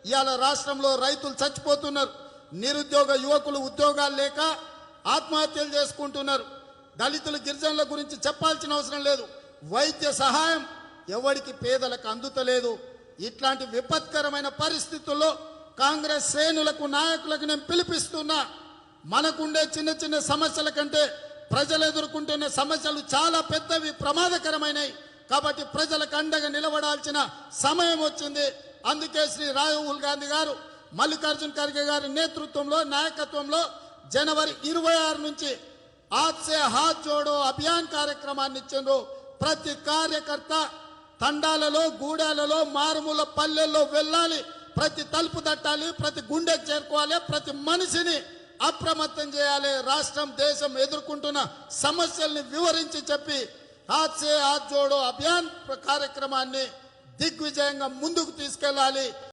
ఇవాళ రాష్ట్రంలో రైతులు చచ్చిపోతున్నారు, నిరుద్యోగ యువకులు ఉద్యోగాలు లేక ఆత్మహత్యలు చేసుకుంటున్నారు. దళితులు గిరిజనుల గురించి చెప్పాల్సిన అవసరం లేదు. వైద్య సహాయం ఎవరికి పేదలకు అందుతలేదు. ఇట్లాంటి విపత్కరమైన పరిస్థితుల్లో కాంగ్రెస్ శ్రేణులకు నాయకులకు నేను పిలిపిస్తున్నా, మనకుండే చిన్న చిన్న సమస్యల కంటే ప్రజలు ఎదుర్కొంటున్న సమస్యలు చాలా పెద్దవి, ప్రమాదకరమైనవి. కాబట్టి ప్రజలకు అండగా నిలబడాల్సిన సమయం వచ్చింది. అందుకే శ్రీ రాహుల్ గాంధీ గారు, మల్లికార్జున్ ఖర్గే గారి నేతృత్వంలో నాయకత్వంలో జనవరి 26 నుంచి హాత్ సే హాత్ జోడో అభియాన్ కార్యక్రమాన్ని ఇచ్చిండ్రు. ప్రతి కార్యకర్త తండాలలో, గూడాలలో, మారుమూల పల్లెల్లో వెళ్ళాలి, ప్రతి తలుపు తట్టాలి, ప్రతి గుండెకు చేరుకోవాలి, ప్రతి మనిషిని అప్రమత్తం చేయాలి. రాష్ట్రం దేశం ఎదుర్కొంటున్న సమస్యల్ని వివరించి చెప్పి హాత్ సే హాత్ జోడో అభియాన్ కార్యక్రమాన్ని దిగ్విజయంగా ముందుకు తీసుకెళ్లాలి.